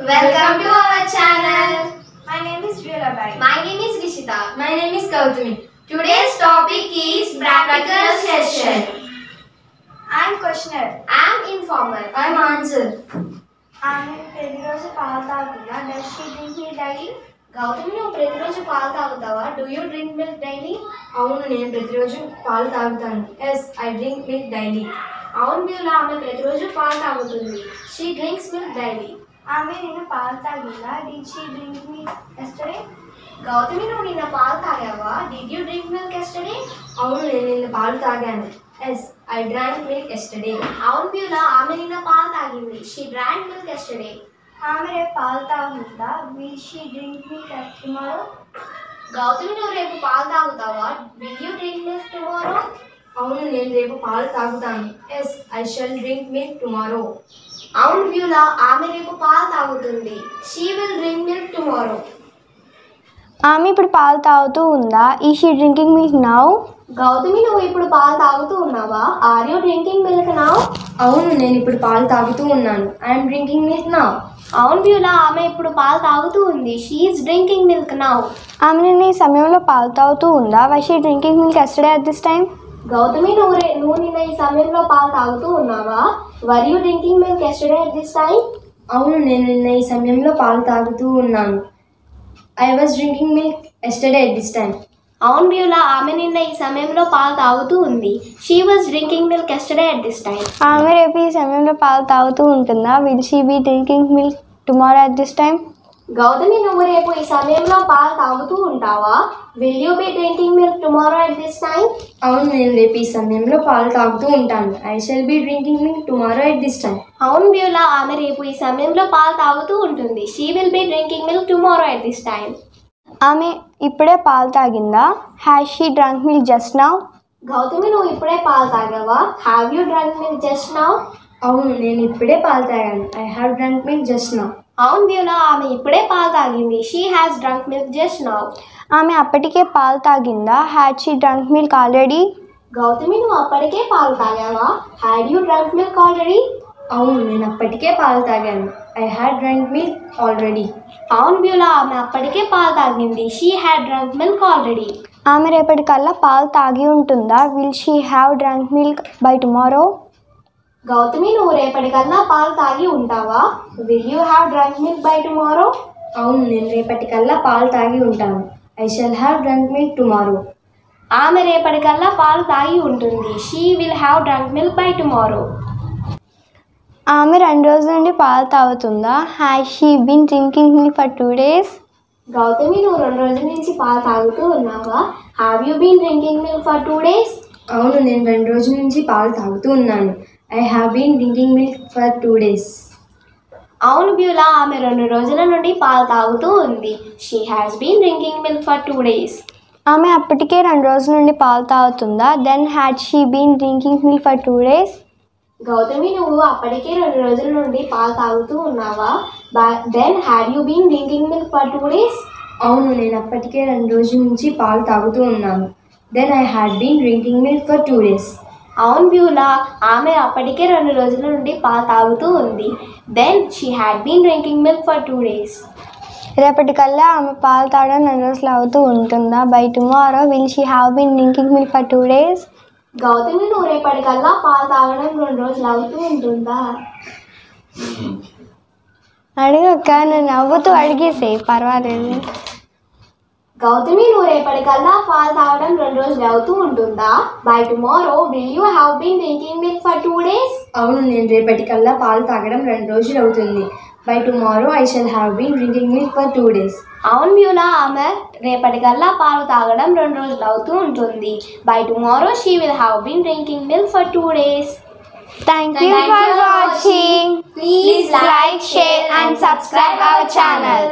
Welcome to our channel. My name is Violabai. My name is Rishita. My name is Gautami. Today's topic is practical session. I am questioner. I am informer. I am answer. ఆమె ప్రతిరోజు పాలు తాగుతుందా? Does she drink milk daily? Gautami, నువ్వు ప్రతిరోజు పాలు తాగుతావా? Do you drink milk daily? అవును, నేను ప్రతిరోజు పాలు తాగుతాను. Yes, I drink milk daily. అవును బ్యూలా, ఆమె ప్రతిరోజు పాలు తాగుతుంది. She drinks milk daily. ఆమె నిన్న పాలు తాగిందా? Did she drink milk yesterday? Gautami, నువ్వు నిన్న పాలు తాగావా? Did you drink milk yesterday? అవును, నేను నిన్న పాలు తాగాను. Yes, I drank milk yesterday. అవును బ్యూలా, ఆమె నిన్న పాలు తాగింది. She drank milk yesterday. ఆమె రేపు పాలు తాగుతుందా? Will she drink milk tomorrow? Gautami, నువ్వు రేపు పాలు తాగుతావా? Will you drink milk tomorrow? అవును, నేను రేపు పాలు తాగుతాను. Yes, I shall drink milk tomorrow. అవును బ్యూలా, ఆమె రేపు పాలు తాగుతుంది. She will drink milk tomorrow. ఆమె ఇప్పుడు పాలు తాగుతూ ఉందా? Is she drinking milk now? Gautami, నువ్వు ఇప్పుడు పాలు తాగుతూ ఉన్నావా? Are you drinking milk now? అవును, నేను ఇప్పుడు పాలు తాగుతూ ఉన్నాను. I am drinking milk now. అవును బ్యూలా, ఆమె ఇప్పుడు పాలు తాగుతూ ఉంది. She is drinking milk now. ఆమె నిన్న ఈ సమయంలో పాలు తాగుతూ ఉందా? Why she drinking milk yesterday at this time? Gautami, నువ్వు నిన్న ఈ సమయంలో పాలు తాగుతూ ఉన్నావా? Were you drinking milk yesterday at this time? అవును, నేను నిన్న ఈ సమయంలో పాలు తాగుతూ ఉన్నాను. I was drinking milk yesterday at this time. అవును బ్యూలా, ఆమె నిన్న ఈ సమయంలో పాలు తాగుతూ ఉంది. She was drinking milk yesterday at this time. ఆమె రేపు ఈ సమయంలో పాలు తాగుతూ ఉంటుందా? Will she be drinking milk tomorrow at this time? Gautami, నువ్వు రేపు ఈ సమయంలో పాలు తాగుతూ ఉంటావా? Will you be drinking milk tomorrow at this time? అవును, నేను రేపు ఈ సమయంలో పాలు తాగుతూ ఉంటాను. I shall be drinking milk tomorrow at this time. అవును బ్యూలా, ఆమె రేపు ఈ సమయంలో పాలు తాగుతూ ఉంటుంది. She will be drinking milk tomorrow at this time. ఆమె ఇప్పుడే పాలు తాగిందా? Has she drunk milk just now? Gautami, నువ్వు ఇప్పుడే పాలు తాగావా? Have you drunk milk just now? అవును, నేను ఇప్పుడే పాలు తాగాను. I have drunk milk just now. అవును బ్యూలా, ఆమె ఇప్పుడే పాలు తాగింది. She has drunk milk just now. ఆమె అప్పటికే పాలు తాగిందా? Had she drunk milk already? Gautami, నువ్వు అప్పటికే పాలు తాగావా? Had you drunk milk already? అవును, నేను అప్పటికే పాలు తాగాను. I had drunk milk already. అవును బ్యూలా, ఆమె అప్పటికే పాలు తాగింది. She had drunk milk already. ఆమె రేపటికల్లా పాలు తాగి ఉంటుందా? Will she have drunk milk by tomorrow? Gautami, నువ్వు రేపటికల్లా పాలు తాగి ఉంటావా? Will you have drunk milk by tomorrow? అవును, నేను రేపటికల్లా పాలు తాగి ఉంటాను. I shall have drunk milk tomorrow. ఆమె రేపటికల్లా పాలు తాగి ఉంటుంది. She will have drunk milk by tomorrow. ఆమె 2 రోజుల నుండి పాలు తాగుతుందా? Has she been drinking milk for 2 days? Gautami, నువ్వు 2 రోజుల నుంచి పాలు తాగుతూ ఉన్నావా? Have you been drinking milk for 2 days? అవును, నేను 2 రోజుల నుంచి పాలు తాగుతూ ఉన్నాను. I have been drinking milk for 2 days. అవును బ్యూలా, ఆమె 2 రోజుల నుండి పాలు తాగుతూ ఉంది. She has been drinking milk for 2 days. ఆమె అప్పటికే 2 రోజుల నుండి పాలు తాగుతుందా? Then had she been drinking milk for 2 days? Gautami, నువ్వు అప్పటికే 2 రోజుల నుండి పాలు తాగుతూ ఉన్నావా? Then had you been drinking milk for 2 days? అవును, నేను అప్పటికే 2 రోజుల నుంచి పాలు తాగుతూ ఉన్నాను. Then I had been drinking milk for 2 days. అవును బ్యూలా, ఆమె అప్పటికే 2 రోజుల నుండి పాలు తాగుతూ ఉంది. Then she had been drinking milk for 2 days. రేపటికల్లా ఆమె పాలు తాగడం 2 రోజులు అవుతూ ఉంటుందా? By tomorrow will she have been drinking milk for 2 days? Gautami, నువ్వు రేపటికల్లా పాలు తాగడం 2 రోజులు అవుతూ ఉంటుందా? అడగక్క, నేను నవ్వుతూ అడిగేసే పర్వాలేదు. గౌతమి, నువ్వు రేపటికల్లా పాలు తాగడం 2 రోజులు అవుతూ ఉంటుందా? By tomorrow will you have been drinking milk for 2 days? అవును, నేను రేపటికల్లా పాలు తాగడం 2 రోజులు అవుతుంది. By tomorrow I shall have been drinking milk for 2 days. అవును బ్యూలా, ఆమె రేపటికల్లా పాలు తాగడం 2 రోజులు అవుతూ ఉంటుంది. By tomorrow she will have been drinking milk for 2 days. Thank you for watching. Please like, share and subscribe our channel.